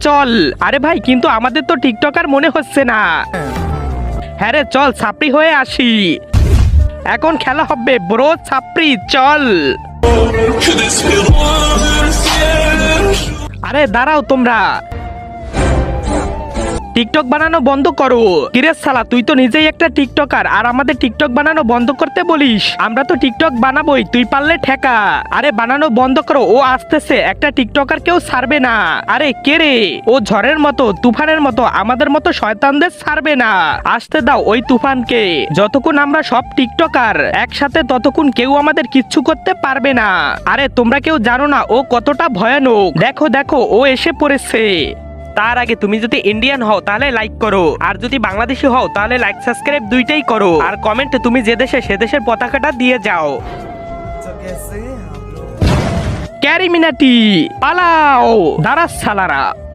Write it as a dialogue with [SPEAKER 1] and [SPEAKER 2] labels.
[SPEAKER 1] চল। আরে ভাই কিন্তু আমাদের তো টিকটকার মনে হচ্ছে না। হ্যাঁ রে চল ছাপড়ি হয়ে আসি, এখন খেলা হবে ব্রো। ছাপড়ি চল। আরে দাঁড়াও তোমরা, টিকটক বানানো বন্ধ করো। কিরে শালা তুই তো নিজেই একটা টিকটকার আর আমাদের টিকটক বানানো বন্ধ করতে বলিস? আমরা তো টিকটক বানাবোই, তুই পারলে ঠেকা। আরে বানানো বন্ধ করো, ও আসতেছে, একটা টিকটকার কেউ ছাড়বে না। আরে কে রে? ও ঝড়ের মতো তুফানের মতো আমাদের মতো শয়তানদের ছাড়বে না। আসতে দাও ওই তুফানকে। যতক্ষণ আমরা সব টিকটকার একসাথে ততক্ষণ কেউ আমাদের কিচ্ছু করতে পারবে না। আরে তোমরা কেউ জানো না ও কতটা ভয়ানক। দেখো দেখো ও এসে পড়েছে। তার আগে তুমি যদি ইন্ডিয়ান হও তাহলে লাইক করো, আর যদি বাংলাদেশি হও তাহলে লাইক সাবস্ক্রাইব দুইটাই করো, আর কমেন্টে তুমি যে দেশে সে দেশের পতাকাটা দিয়ে যাও। ক্যারি মিনাটি পালাও, দাঁড়াস শালারা।